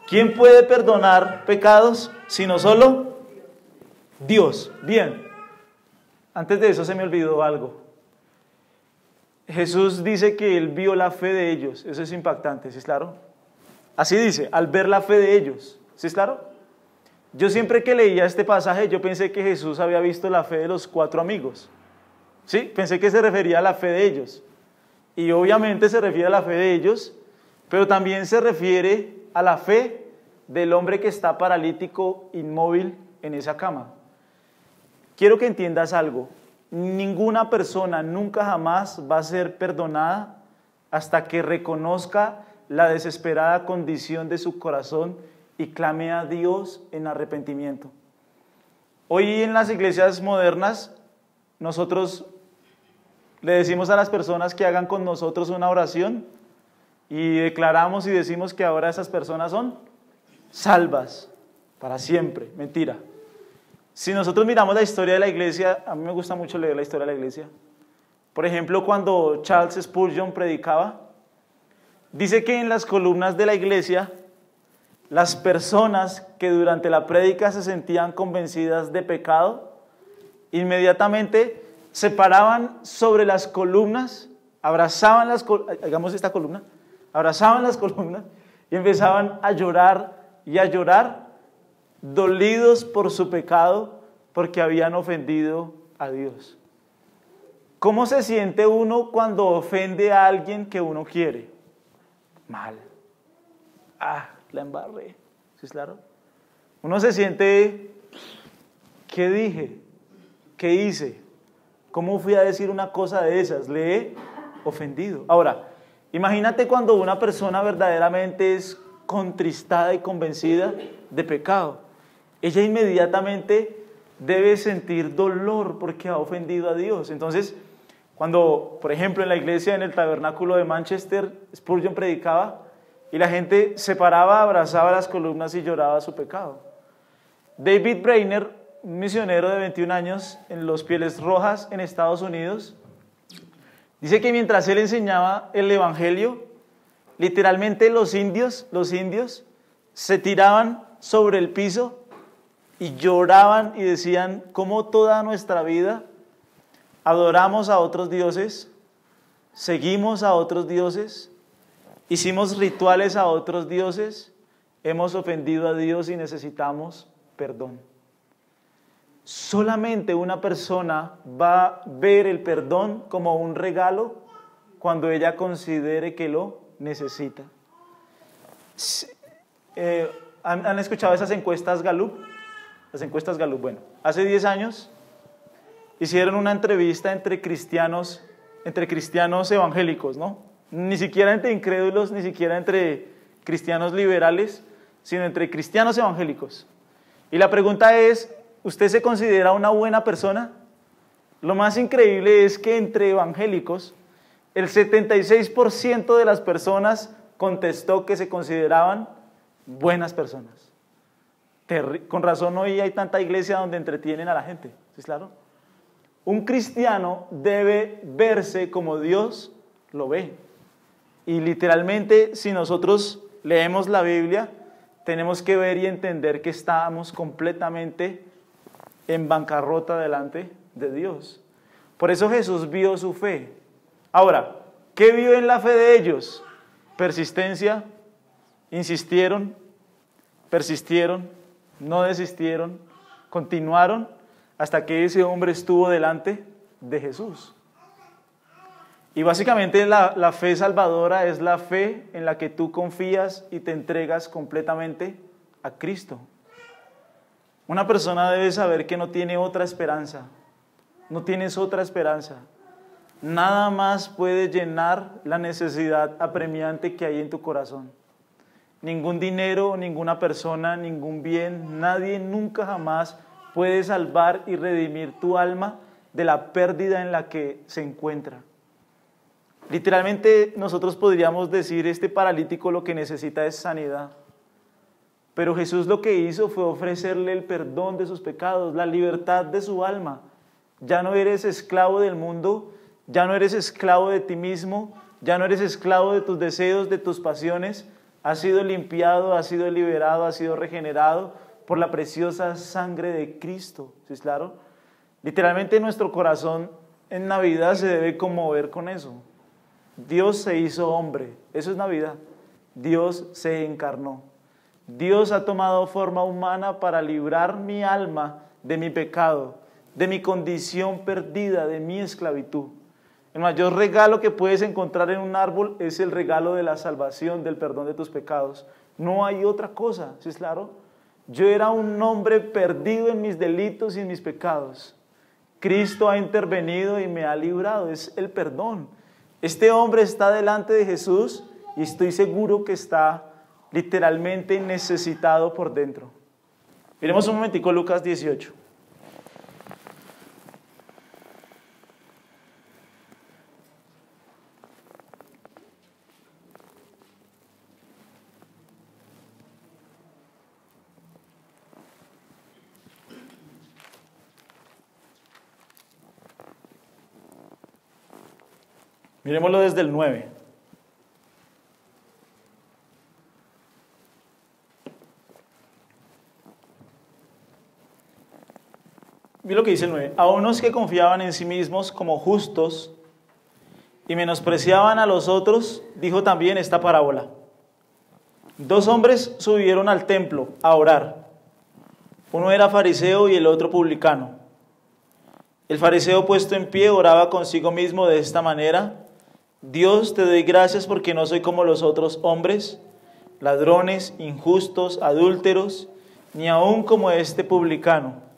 ¿Quién puede perdonar pecados sino solo Dios? Bien, antes de eso se me olvidó algo. Jesús dice que Él vio la fe de ellos. Eso es impactante, ¿sí es claro? Así dice, al ver la fe de ellos. ¿Sí es claro? Yo siempre que leía este pasaje, yo pensé que Jesús había visto la fe de los 4 amigos. ¿Sí? Pensé que se refería a la fe de ellos. Y obviamente se refiere a la fe de ellos, pero también se refiere a la fe del hombre que está paralítico, inmóvil en esa cama. Quiero que entiendas algo. Ninguna persona nunca jamás va a ser perdonada hasta que reconozca la desesperada condición de su corazón y clame a Dios en arrepentimiento. Hoy en las iglesias modernas, nosotros le decimos a las personas que hagan con nosotros una oración y declaramos y decimos que ahora esas personas son salvas para siempre. Mentira. Si nosotros miramos la historia de la iglesia, a mí me gusta mucho leer la historia de la iglesia. Por ejemplo, cuando Charles Spurgeon predicaba, dice que en las columnas de la iglesia, las personas que durante la prédica se sentían convencidas de pecado, inmediatamente se paraban sobre las columnas, abrazaban las columnas y empezaban a llorar, dolidos por su pecado, porque habían ofendido a Dios. ¿Cómo se siente uno cuando ofende a alguien que uno quiere? Mal. La embarré. ¿Sí es claro? Uno se siente, ¿qué dije? ¿Qué hice? ¿Cómo fui a decir una cosa de esas? Le he ofendido. Ahora, imagínate cuando una persona verdaderamente es contristada y convencida de pecado. Ella inmediatamente debe sentir dolor porque ha ofendido a Dios. Entonces, cuando, por ejemplo, en la iglesia, en el tabernáculo de Manchester, Spurgeon predicaba y la gente se paraba, abrazaba las columnas y lloraba su pecado. David Brainerd, un misionero de 21 años en los Pieles Rojas en Estados Unidos, dice que mientras él enseñaba el evangelio, literalmente los indios se tiraban sobre el piso y lloraban y decían cómo toda nuestra vida adoramos a otros dioses, seguimos a otros dioses, hicimos rituales a otros dioses, hemos ofendido a Dios y necesitamos perdón. Solamente una persona va a ver el perdón como un regalo cuando ella considere que lo necesita. ¿Han escuchado esas encuestas Gallup? Las encuestas Gallup, bueno, hace 10 años hicieron una entrevista entre cristianos evangélicos, ¿no? Ni siquiera entre incrédulos, ni siquiera entre cristianos liberales, sino entre cristianos evangélicos. Y la pregunta es, ¿usted se considera una buena persona? Lo más increíble es que entre evangélicos, el 76% de las personas contestó que se consideraban buenas personas. Con razón hoy hay tanta iglesia donde entretienen a la gente, ¿sí es claro? Un cristiano debe verse como Dios lo ve. Y literalmente, si nosotros leemos la Biblia, tenemos que ver y entender que estamos completamente en bancarrota delante de Dios. Por eso Jesús vio su fe. Ahora, ¿qué vio en la fe de ellos? Persistencia, insistieron, persistieron, no desistieron, continuaron hasta que ese hombre estuvo delante de Jesús. Y básicamente la fe salvadora es la fe en la que tú confías y te entregas completamente a Cristo. Una persona debe saber que no tiene otra esperanza, no tienes otra esperanza. Nada más puede llenar la necesidad apremiante que hay en tu corazón. Ningún dinero, ninguna persona, ningún bien, nadie nunca jamás puede salvar y redimir tu alma de la pérdida en la que se encuentra. Literalmente nosotros podríamos decir, este paralítico lo que necesita es sanidad. Pero Jesús lo que hizo fue ofrecerle el perdón de sus pecados, la libertad de su alma. Ya no eres esclavo del mundo, ya no eres esclavo de ti mismo, ya no eres esclavo de tus deseos, de tus pasiones. Has sido limpiado, has sido liberado, has sido regenerado por la preciosa sangre de Cristo. ¿Sí es claro? Literalmente nuestro corazón en Navidad se debe conmover con eso. Dios se hizo hombre, eso es Navidad. Dios se encarnó. Dios ha tomado forma humana para librar mi alma de mi pecado, de mi condición perdida, de mi esclavitud. El mayor regalo que puedes encontrar en un árbol es el regalo de la salvación, del perdón de tus pecados. No hay otra cosa, ¿sí es claro? Yo era un hombre perdido en mis delitos y en mis pecados. Cristo ha intervenido y me ha librado, es el perdón. Este hombre está delante de Jesús y estoy seguro que está literalmente necesitado por dentro. Miremos un momentico Lucas 18. Miremoslo desde el 9. Mira lo que dice el 9. A unos que confiaban en sí mismos como justos y menospreciaban a los otros, dijo también esta parábola. 2 hombres subieron al templo a orar. Uno era fariseo y el otro publicano. El fariseo, puesto en pie, oraba consigo mismo de esta manera: Dios, te doy gracias porque no soy como los otros hombres, ladrones, injustos, adúlteros, ni aun como este publicano.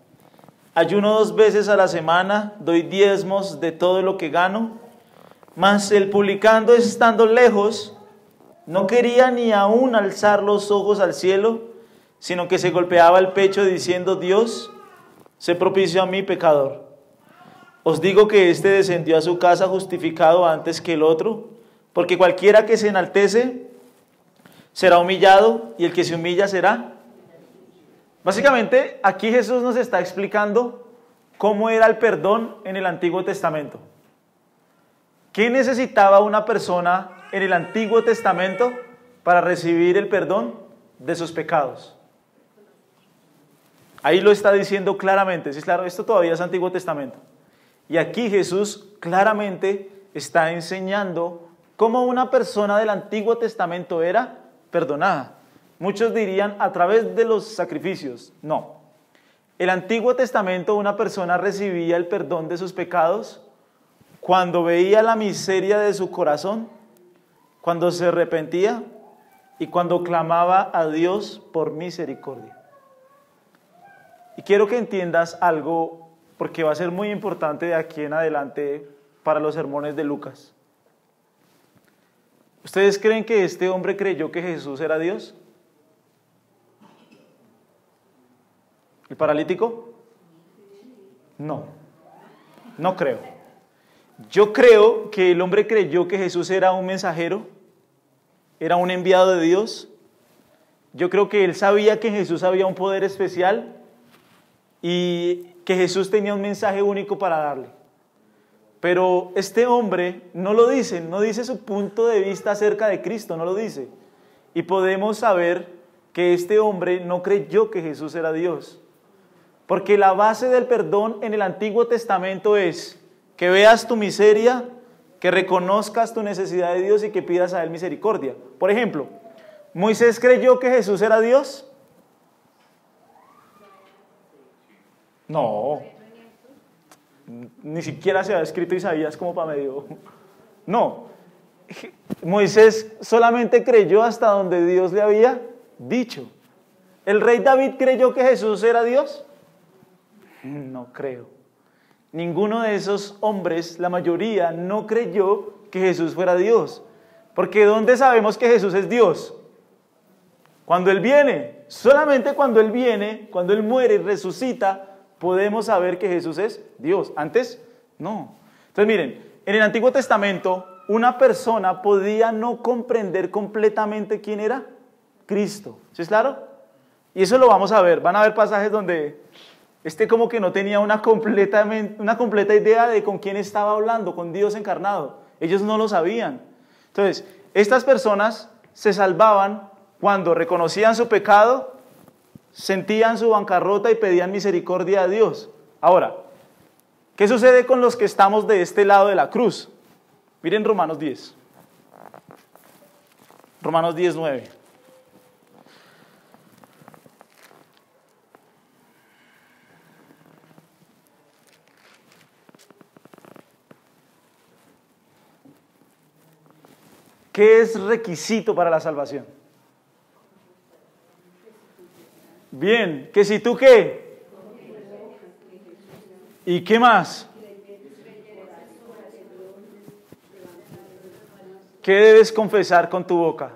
Ayuno 2 veces a la semana, doy diezmos de todo lo que gano. Mas el publicano, estando lejos, no quería ni aun alzar los ojos al cielo, sino que se golpeaba el pecho diciendo: Dios, sé propicio a mí, pecador. Os digo que éste descendió a su casa justificado antes que el otro, porque cualquiera que se enaltece será humillado, y el que se humilla será. Básicamente, aquí Jesús nos está explicando cómo era el perdón en el Antiguo Testamento. ¿Qué necesitaba una persona en el Antiguo Testamento para recibir el perdón de sus pecados? Ahí lo está diciendo claramente. Sí, claro, esto todavía es Antiguo Testamento. Y aquí Jesús claramente está enseñando cómo una persona del Antiguo Testamento era perdonada. Muchos dirían a través de los sacrificios. No. El Antiguo Testamento, una persona recibía el perdón de sus pecados cuando veía la miseria de su corazón, cuando se arrepentía y cuando clamaba a Dios por misericordia. Y quiero que entiendas algo, porque va a ser muy importante de aquí en adelante para los sermones de Lucas. ¿Ustedes creen que este hombre creyó que Jesús era Dios? ¿El paralítico? No, no creo. Yo creo que el hombre creyó que Jesús era un mensajero, era un enviado de Dios. Yo creo que él sabía que en Jesús había un poder especial y que Jesús tenía un mensaje único para darle. Pero este hombre no lo dice, no dice su punto de vista acerca de Cristo, no lo dice. Y podemos saber que este hombre no creyó que Jesús era Dios. Porque la base del perdón en el Antiguo Testamento es que veas tu miseria, que reconozcas tu necesidad de Dios y que pidas a Él misericordia. Por ejemplo, ¿Moisés creyó que Jesús era Dios? No. Ni siquiera se había escrito Isaías como para medio. No. Moisés solamente creyó hasta donde Dios le había dicho. ¿El rey David creyó que Jesús era Dios? No creo. Ninguno de esos hombres, la mayoría, no creyó que Jesús fuera Dios. Porque ¿dónde sabemos que Jesús es Dios? Cuando Él viene. Solamente cuando Él viene, cuando Él muere y resucita, podemos saber que Jesús es Dios. Antes, no. Entonces miren, en el Antiguo Testamento, una persona podía no comprender completamente quién era Cristo. ¿Sí es claro? Y eso lo vamos a ver. Van a haber pasajes donde como que no tenía una completa idea de con quién estaba hablando, con Dios encarnado. Ellos no lo sabían. Entonces, estas personas se salvaban cuando reconocían su pecado, sentían su bancarrota y pedían misericordia a Dios. Ahora, ¿qué sucede con los que estamos de este lado de la cruz? Miren Romanos 10. Romanos 10, 9. ¿Qué es requisito para la salvación? Bien, que si tú qué. ¿Y qué más? ¿Qué debes confesar con tu boca?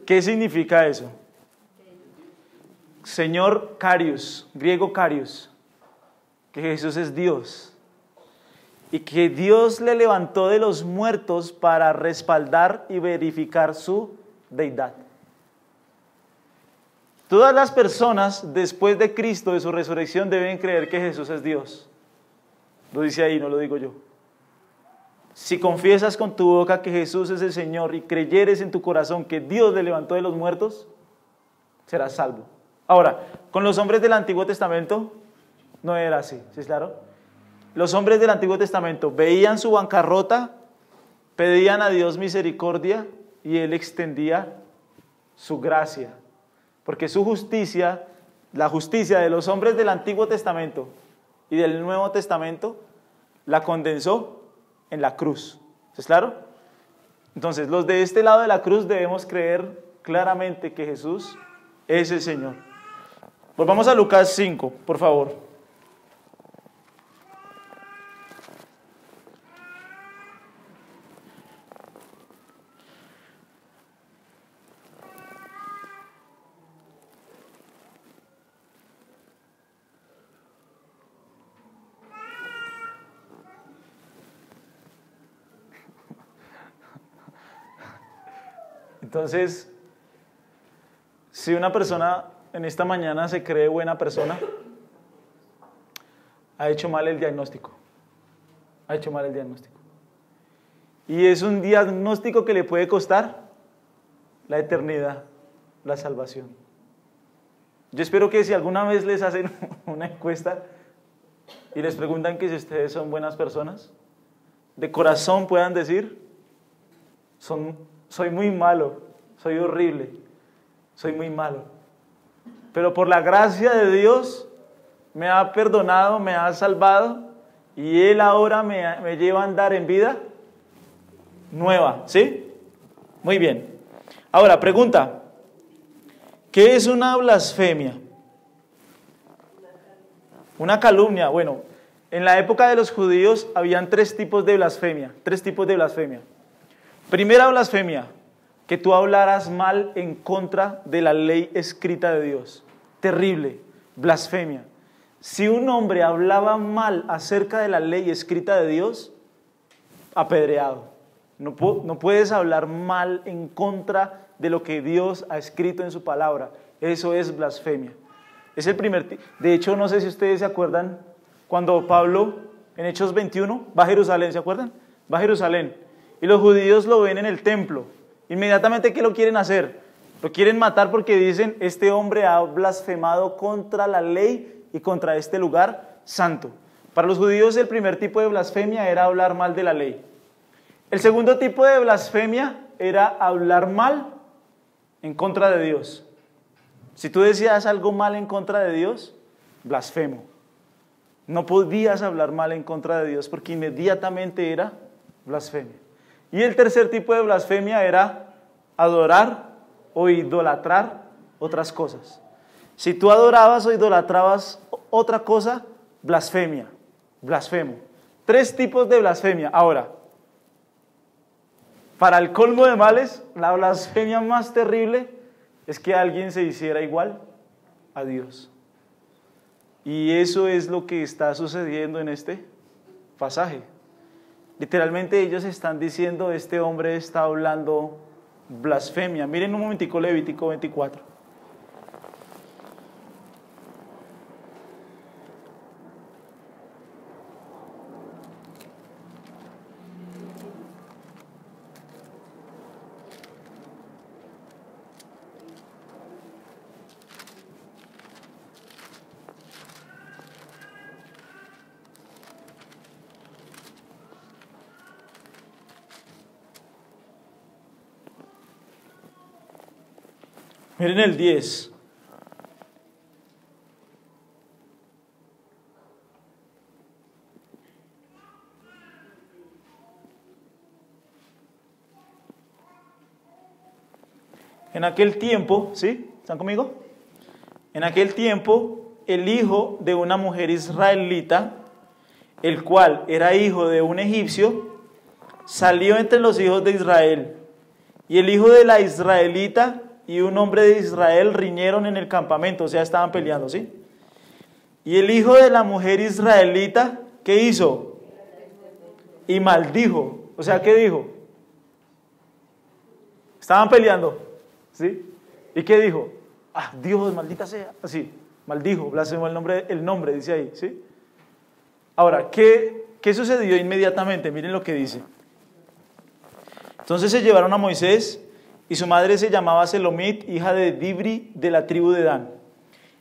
¿Qué significa eso? Señor Carius, griego Carius, que Jesús es Dios. Y que Dios le levantó de los muertos para respaldar y verificar su deidad. Todas las personas después de Cristo, de su resurrección, deben creer que Jesús es Dios. Lo dice ahí, no lo digo yo. si confiesas con tu boca que Jesús es el Señor y creyeres en tu corazón que Dios le levantó de los muertos, serás salvo. Ahora, con los hombres del Antiguo Testamento no era así, ¿sí es claro? Los hombres del Antiguo Testamento veían su bancarrota, pedían a Dios misericordia y Él extendía su gracia. Porque su justicia, la justicia de los hombres del Antiguo Testamento y del Nuevo Testamento, la condensó en la cruz. ¿Es claro? Entonces, los de este lado de la cruz debemos creer claramente que Jesús es el Señor. Volvamos a Lucas 5, por favor. Entonces, si una persona en esta mañana se cree buena persona, ha hecho mal el diagnóstico. Ha hecho mal el diagnóstico. Y es un diagnóstico que le puede costar la eternidad, la salvación. Yo espero que si alguna vez les hacen una encuesta y les preguntan que si ustedes son buenas personas, de corazón puedan decir, soy muy malo, soy horrible, soy muy malo. Pero por la gracia de Dios me ha perdonado, me ha salvado y Él ahora me lleva a andar en vida nueva, ¿sí? Muy bien. Ahora, pregunta, ¿qué es una blasfemia? Una calumnia. Bueno, en la época de los judíos habían tres tipos de blasfemia. Primera blasfemia, que tú hablaras mal en contra de la ley escrita de Dios. Terrible, blasfemia. Si un hombre hablaba mal acerca de la ley escrita de Dios, apedreado. No puedes hablar mal en contra de lo que Dios ha escrito en su palabra. Eso es blasfemia. Es el primer. De hecho, no sé si ustedes se acuerdan cuando Pablo en Hechos 21 va a Jerusalén, ¿se acuerdan? Va a Jerusalén y los judíos lo ven en el templo. Inmediatamente, ¿qué lo quieren hacer? Lo quieren matar porque dicen, este hombre ha blasfemado contra la ley y contra este lugar santo. Para los judíos el primer tipo de blasfemia era hablar mal de la ley. El segundo tipo de blasfemia era hablar mal en contra de Dios. Si tú decías algo mal en contra de Dios, blasfemo. No podías hablar mal en contra de Dios porque inmediatamente era blasfemia. Y el tercer tipo de blasfemia era adorar o idolatrar otras cosas. Si tú adorabas o idolatrabas otra cosa, blasfemia, blasfemo. Tres tipos de blasfemia. Ahora, para el colmo de males, la blasfemia más terrible es que alguien se hiciera igual a Dios. Y eso es lo que está sucediendo en este pasaje. Literalmente ellos están diciendo, este hombre está hablando blasfemia. Miren un momentico Levítico 24. Miren el 10. En aquel tiempo, ¿sí? ¿Están conmigo? En aquel tiempo, el hijo de una mujer israelita, el cual era hijo de un egipcio, salió entre los hijos de Israel. Y el hijo de la israelita y un hombre de Israel riñeron en el campamento, o sea, estaban peleando, ¿sí? Y el hijo de la mujer israelita, ¿qué hizo? Y maldijo, o sea, ¿qué dijo? Estaban peleando, ¿sí? ¿Y qué dijo? Ah, Dios, maldita sea, así, maldijo, blasfemó el nombre, dice ahí, ¿sí? Ahora, ¿qué sucedió inmediatamente? Miren lo que dice. Entonces se llevaron a Moisés, y su madre se llamaba Selomit, hija de Dibri, de la tribu de Dan.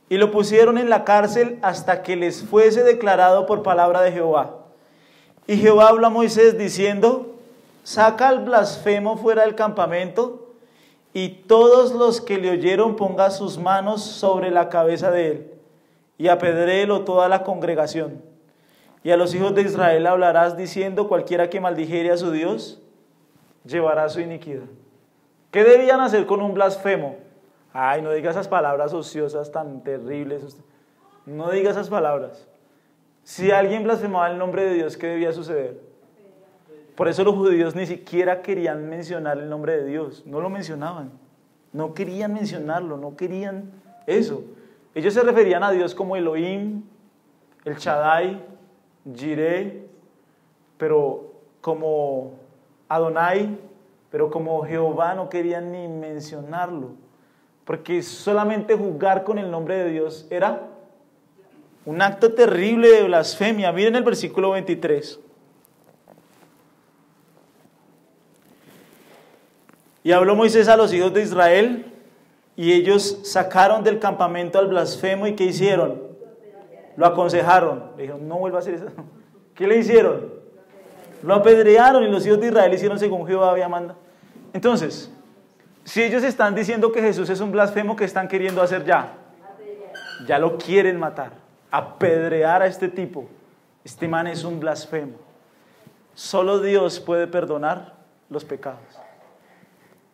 Y lo pusieron en la cárcel hasta que les fuese declarado por palabra de Jehová. Y Jehová habló a Moisés diciendo: saca al blasfemo fuera del campamento, y todos los que le oyeron pongan sus manos sobre la cabeza de él, y apedréelo toda la congregación. Y a los hijos de Israel hablarás diciendo: cualquiera que maldijere a su Dios, llevará su iniquidad. ¿Qué debían hacer con un blasfemo? Ay, no diga esas palabras ociosas tan terribles. No diga esas palabras. Si alguien blasfemaba el nombre de Dios, ¿qué debía suceder? Por eso los judíos ni siquiera querían mencionar el nombre de Dios. No lo mencionaban. No querían mencionarlo, no querían eso. Ellos se referían a Dios como Elohim, el Shaddai, Jireh, pero como Adonai, pero como Jehová no querían ni mencionarlo, porque solamente jugar con el nombre de Dios era un acto terrible de blasfemia. Miren el versículo 23. Y habló Moisés a los hijos de Israel, y ellos sacaron del campamento al blasfemo, ¿y qué hicieron? Lo aconsejaron. Le dijeron: no vuelva a hacer eso. ¿Qué le hicieron? Lo apedrearon, y los hijos de Israel hicieron según Jehová había mandado. Entonces, si ellos están diciendo que Jesús es un blasfemo, ¿qué están queriendo hacer ya? Ya lo quieren matar, apedrear a este tipo. Este man es un blasfemo. Solo Dios puede perdonar los pecados.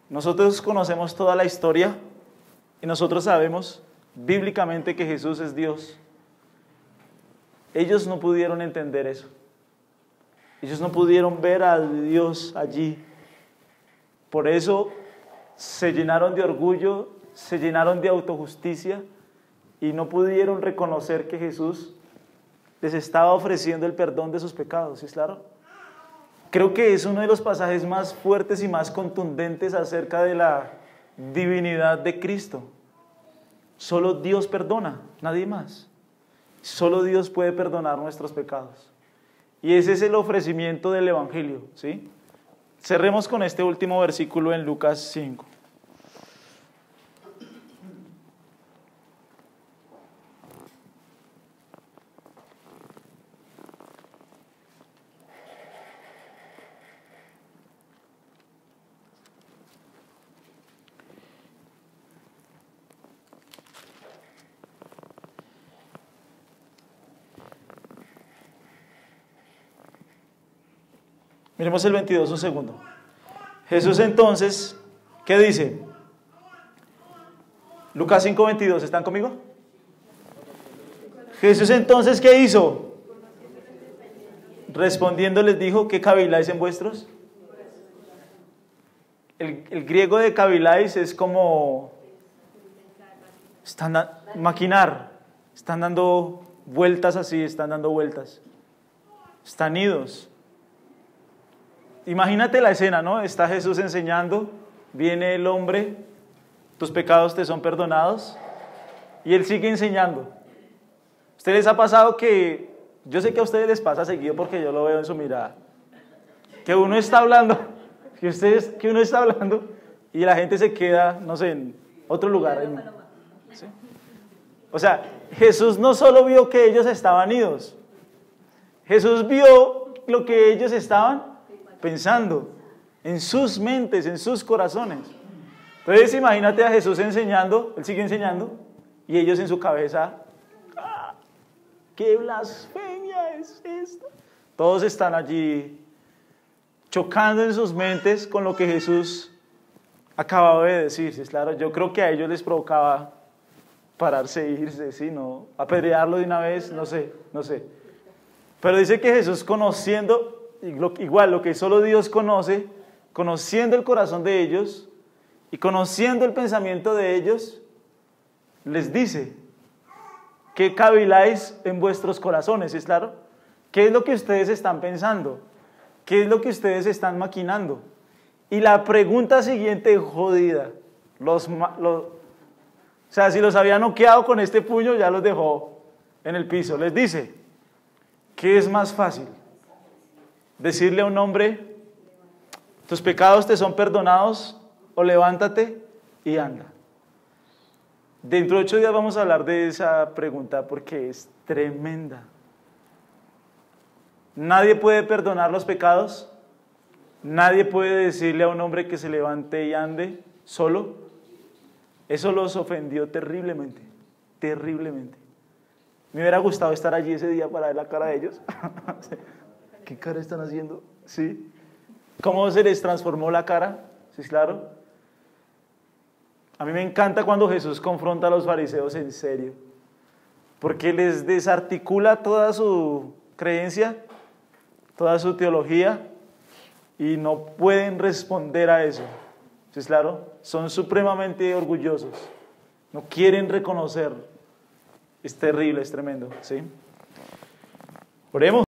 Nosotros conocemos toda la historia y nosotros sabemos bíblicamente que Jesús es Dios. Ellos no pudieron entender eso. Ellos no pudieron ver a Dios allí. Por eso se llenaron de orgullo, se llenaron de autojusticia y no pudieron reconocer que Jesús les estaba ofreciendo el perdón de sus pecados. ¿Sí es claro? Creo que es uno de los pasajes más fuertes y más contundentes acerca de la divinidad de Cristo. Solo Dios perdona, nadie más. Solo Dios puede perdonar nuestros pecados. Y ese es el ofrecimiento del Evangelio, ¿sí? Cerremos con este último versículo en Lucas 5. Miremos el 22 un segundo. Jesús entonces, ¿qué dice? Lucas 5:22, ¿están conmigo? Jesús entonces, ¿qué hizo? Respondiendo les dijo: ¿qué caviláis en vuestros? El griego de caviláis es como maquinar, están dando vueltas así, están dando vueltas, están idos. Imagínate la escena, ¿no? Está Jesús enseñando, viene el hombre, tus pecados te son perdonados, y él sigue enseñando. ¿Ustedes les ha pasado que, yo sé que a ustedes les pasa seguido porque yo lo veo en su mirada, que uno está hablando, que uno está hablando y la gente se queda, no sé, en otro lugar? ¿Sí? O sea, Jesús no solo vio que ellos estaban idos, Jesús vio lo que ellos estaban pensando en sus mentes, en sus corazones. Entonces imagínate a Jesús enseñando, él sigue enseñando, y ellos en su cabeza: ¡ah, qué blasfemia es esta! Todos están allí chocando en sus mentes con lo que Jesús acababa de decir. ¿Sí? Claro, yo creo que a ellos les provocaba pararse e irse, ¿sí? No, apedrearlo de una vez, no sé. Pero dice que Jesús, conociendo igual lo que solo Dios conoce, conociendo el corazón de ellos y conociendo el pensamiento de ellos, les dice: ¿qué caviláis en vuestros corazones? ¿Es claro? ¿Qué es lo que ustedes están pensando? ¿Qué es lo que ustedes están maquinando? Y la pregunta siguiente, jodida. O sea, si los había noqueado con este puño, ya los dejó en el piso. Les dice: ¿qué es más fácil? Decirle a un hombre: ¿Tus pecados te son perdonados o levántate y anda? Dentro de 8 días vamos a hablar de esa pregunta porque es tremenda. Nadie puede perdonar los pecados. Nadie puede decirle a un hombre que se levante y ande solo. Eso los ofendió terriblemente, terriblemente. Me hubiera gustado estar allí ese día para ver la cara de ellos. ¿Qué cara están haciendo? ¿Sí? ¿Cómo se les transformó la cara? ¿Sí, claro? A mí me encanta cuando Jesús confronta a los fariseos en serio, porque les desarticula toda su creencia, toda su teología, y no pueden responder a eso. ¿Sí, claro? Son supremamente orgullosos, no quieren reconocer. Es terrible, es tremendo, ¿sí? Oremos.